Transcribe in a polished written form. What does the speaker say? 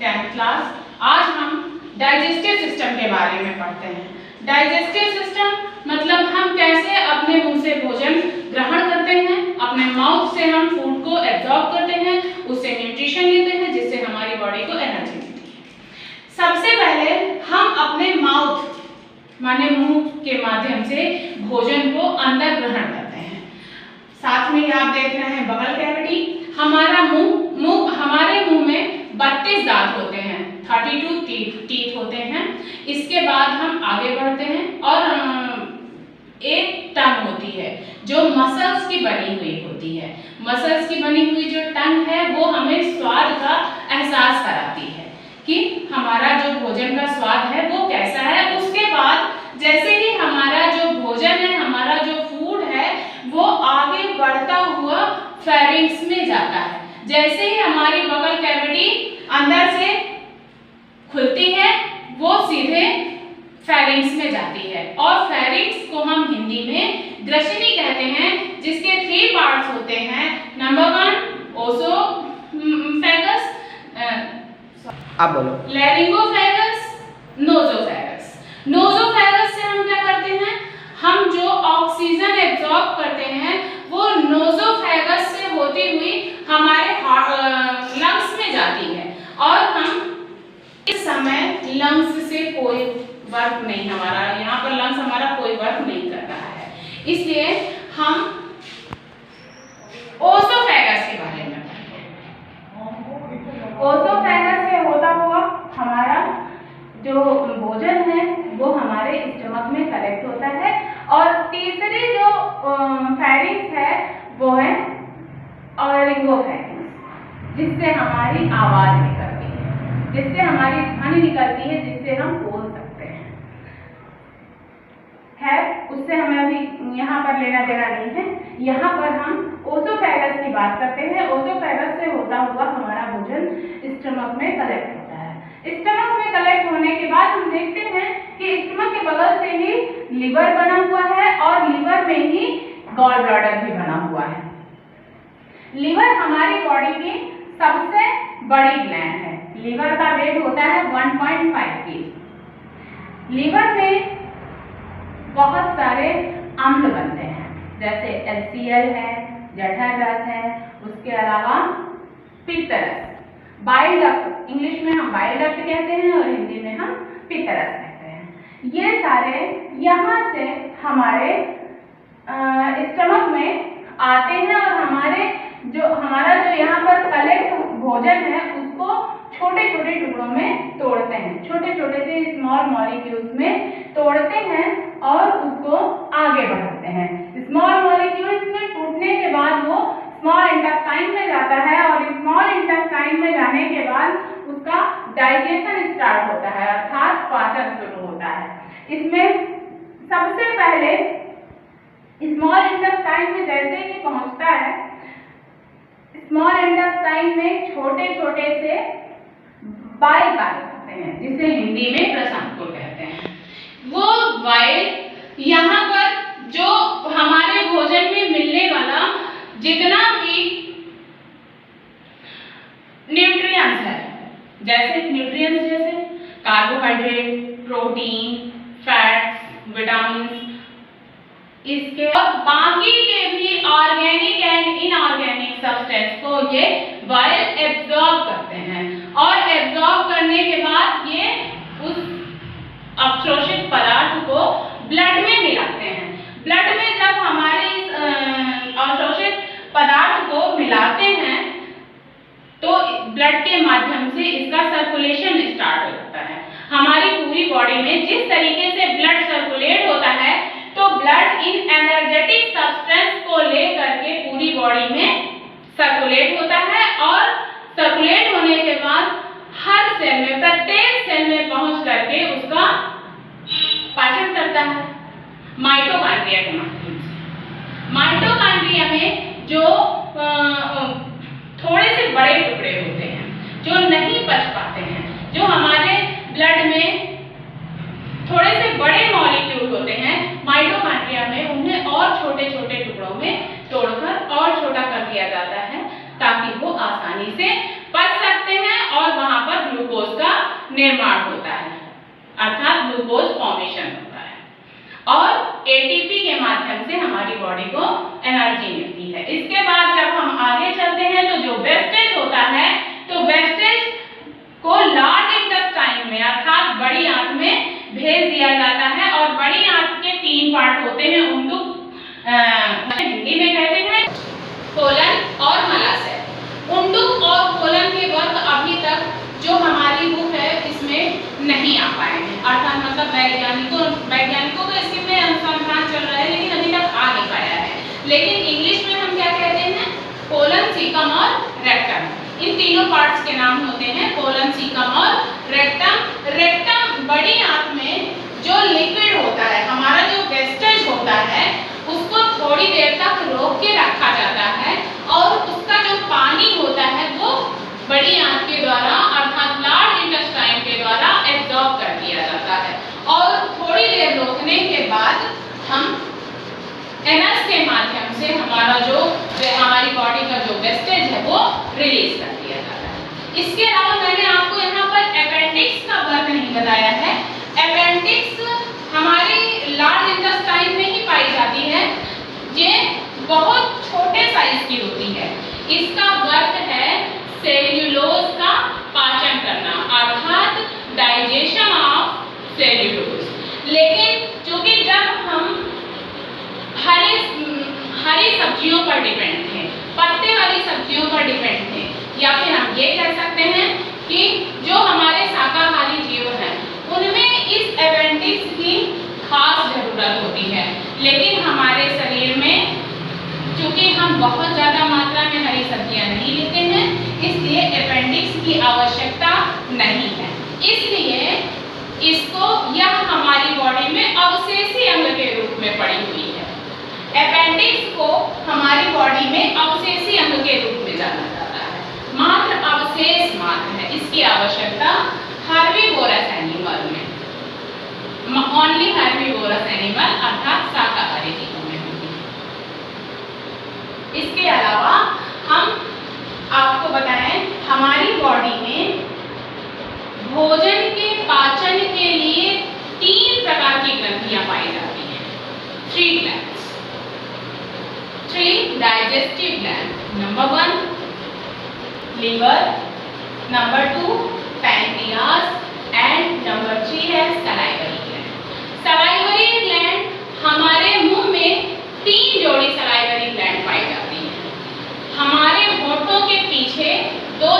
10th class. आज हम digestive system के बारे में पढ़ते हैं। डाइजेस्टिव सिस्टम मतलब हम कैसे अपने मुंह से भोजन ग्रहण करते हैं, अपने माउथ से हम फूड को एब्जॉर्ब करते हैं, उससे न्यूट्रिशन लेते हैं जिससे हमारी बॉडी को एनर्जी मिलती है। सबसे पहले हम अपने माउथ माने मुंह के माध्यम से भोजन को अंदर ग्रहण करते हैं। साथ में आप देख रहे हैं बगल कैविटी। हमारे मुंह में 32 दांत होते हैं, 32 टीथ होते हैं। इसके बाद हम आगे बढ़ते हैं और एक टंग होती है जो मसल्स की बनी हुई होती है। मसल्स की बनी हुई जो टंग है वो हमें स्वाद का एहसास कराती है कि हमारा जो भोजन का स्वाद है वो कैसा है। उसके बाद जैसे ही हमारा जो भोजन है, हमारा जो फूड है वो आगे बढ़ता हुआ फेरिंक्स में जाता है। जैसे ही हमारी बगल कैविटी अंदर से खुलती है वो सीधे फेरिंक्स में जाती है और फेरिंक्स को हम हिंदी में ग्रसनी कहते हैं, जिसके 3 पार्ट्स होते हैं। नंबर 1 ओसोफेगस, आप बोलो, लैरिंगोफेगस, नोजोफेगस। नोजोफेगस से हम क्या करते हैं, हम जो ऑक्सीजन एब्जॉर्ब करते हैं वो नोजोफेगस से होती हुई हमारे लंग्स में जाती है और हम इस समय लंग्स से कोई वर्क नहीं, हमारा यहाँ पर लंग्स हमारा कोई वर्क नहीं कर रहा है, इसलिए हम ओसोफेगस के बारे में पढ़ते हैं। ओसोफेगस से होता हुआ हमारा जो भोजन है वो हमारे स्टमक में कलेक्ट होता है और तीसरी जो फेरिंक्स है वो है ऑरिंगोफेरिंक्स, जिससे हमारी आवाज निकलती है, जिससे हमारी ध्वनि निकलती है, जिससे हम बोल सकते हैं। उससे हमें अभी यहाँ पर लेना देना नहीं है। यहाँ पर हम ओसोफेगस की बात करते हैं। ओसोफेगस से होता हुआ हमारा भोजन स्टमक में कलेक्ट होता है। स्टमक में कलेक्ट होने के बाद हम देखते हैं कि स्टमक के बगल से ही लिवर बना हुआ है और लिवर में ही गॉल ब्लैडर भी बना हुआ है। लिवर हमारी बॉडी की सबसे बड़ी ग्लैंड है। लिवर का वेट होता है 1.5 kg। लिवर में बहुत सारे अम्ल बनते हैं, जैसे HCl है, जठर रस है, उसके अलावा पित्त रस, बाइल डक्ट, इंग्लिश में हम बाइल डक्ट कहते हैं और हिंदी में हम पित्त रस कहते हैं। ये सारे यहाँ से हमारे स्टमक में आते हैं और हमारा जो यहाँ पर कलेक्ट भोजन है उसको छोटे छोटे टुकड़ों में तोड़ते हैं, छोटे छोटे से स्मॉल मॉलिक्यूल्स में तोड़ते हैं और उसको आगे बढ़ाते हैं। स्मॉल मॉलिक्यूल्स में टूटने के बाद वो स्मॉल इंटेस्टाइन में जाता है और स्मॉल इंटेस्टाइन में जाने के बाद उसका डाइजेशन स्टार्ट होता है, अर्थात पाचन शुरू होता है। इसमें सबसे पहले स्मॉल इंटेस्टाइन में जैसे ही पहुंचता है, स्मॉल इंटेस्टाइन में छोटे छोटे से बाइल पाए जाते हैं, जिसे हिंदी में प्रसंकोल कहते हैं। वो बाइल यहाँ पर जो हमारे भोजन में मिलने वाला जितना भी न्यूट्रिएंट्स है, जैसे कार्बोहाइड्रेट, प्रोटीन, फैट्स, विटामिन, इसके बाकी के भी ऑर्गेनिक एंड इनऑर्गेनिक सब्सटेंस को ये बाइल एब्जॉर्ब करते हैं और एब्जॉर्ब करने के बाद ये उस अवशोषित पदार्थ को ब्लड में मिलाते हैं। ब्लड में जब हमारे इस अवशोषित पदार्थ को मिलाते हैं तो ब्लड के माध्यम से इसका सर्कुलेशन स्टार्ट हो जाता है। हमारी पूरी बॉडी में जिस तरीके से ब्लड सर्कुलेट होता है तो ब्लड इन एनर्जेटिक सब्सटेंस को लेकर के पूरी बॉडी में सर्कुलेट होता है और सर्कुलेट होने के बाद हर सेल में, प्रत्येक सेल में पहुंच करके उसका पाचन करता है माइटोकॉन्ड्रिया के माध्यम से। माइटोकॉन्ड्रिया में जो थोड़े से बड़े टुकड़े होते हैं, जो नहीं पच पाते हैं, जो हमारे ब्लड में थोड़े से बड़े मॉलिक्यूल होते हैं, माइटोकॉन्ड्रिया में उन्हें और छोटे छोटे टुकड़ों में तोड़कर और छोटा कर दिया जाता है ताकि वो आसानी से पच सकते हैं और वहां पर ग्लूकोज निर्माण होता है, अर्थात ग्लूकोज फॉर्मेशन होता है, और एटीपी के माध्यम से हमारी बॉडी को एनर्जी मिलती है। इसके बाद जब हम आगे चलते हैं तो जो वेस्टेज होता है, तो वेस्टेज को लार्ज इंटेस्टाइन में अर्थात बड़ी आंत में भेज दिया जाता है, और बड़ी आंत के 3 पार्ट होते हैं, उनको हिंदी में कहते हैं कोलन और मलाशय। उंडुक और कोलन के वर्ग अभी तक जो हमारी बुक है इसमें नहीं आ पाए हैं, अर्थात मतलब वैज्ञानिकों का इसके में अनुसंधान चल रहा है, लेकिन अभी तक आ नहीं पाया है। लेकिन इंग्लिश में हम क्या कहते हैं, कोलन, सीकम और रेक्टम, इन तीनों पार्ट्स के नाम होते हैं कोलन, सीकम और रेक्टम। रेक्टम बड़ी आंत में जो लिक्विड होता है, हमारा जो वेस्टेज होता है, उसको थोड़ी देर तक रोक के रखा जाता है, और उसका जो पानी होता है वो बड़ी आंत के द्वारा अर्थात लार्ज इंटेस्टाइन के द्वारा एब्जॉर्ब कर दिया जाता है, और थोड़ी देर रोकने के बाद हम एनस के माध्यम से हमारी बॉडी का जो वेस्टेज है वो रिलीज कर दिया जाता है। इसके अलावा मैंने आपको यहाँ पर अपेंडिक्स का वर्क नहीं बताया है। अपेंडिक्स हमारी लार्ज इंटेस्टाइन में ही पाई जाती है, ये बहुत छोटे साइज की होती है। इसका वर्क है सेल्यूलोज का पाचन करना, अर्थात डाइजेशन ऑफ सेल्यूलोज। लेकिन चूंकि जब हम हरी सब्जियों पर डिपेंड थे, पत्ते वाली सब्जियों पर डिपेंड थे, या फिर हम ये कह सकते हैं कि जो हमारे शाकाहारी जीव हैं उनमें इस अपेंडिक्स की खास जरूरत होती है। लेकिन हमारे शरीर में चूंकि हम बहुत ज्यादा मात्रा में हरी सब्जियां नहीं लेते हैं, इसलिए अपेंडिक्स की आवश्यकता नहीं है। इसलिए इसको यह हमारी बॉडी में अवशेषी अंग के रूप में पड़ी हुई है। अपेंडिक्स को हमारी बॉडी में अवशेषी अंग के रूप में जाना जाता है, मात्र अवशेष मात्र है। इसकी आवश्यकता हर्बीवोरस एनिमल में, ओनली हर्बीवोरस एनिमल अर्थात शाकाहारी जीवों में होती है। इसके अलावा हम आपको बताएं, हमारी बॉडी में भोजन के पाचन के लिए 3 प्रकार की ग्रंथियां पाई जाती हैं, 3 glands, 3 digestive gland. Number 1 liver, number 2 pancreas, and number 3 है सलाइवरी ग्लैंड। सलाइवरी ग्लैंड हमारे मुंह में 3 जोड़ी सलाइवरी ग्लैंड पाई जाती हैं। हमारे होठों के पीछे 2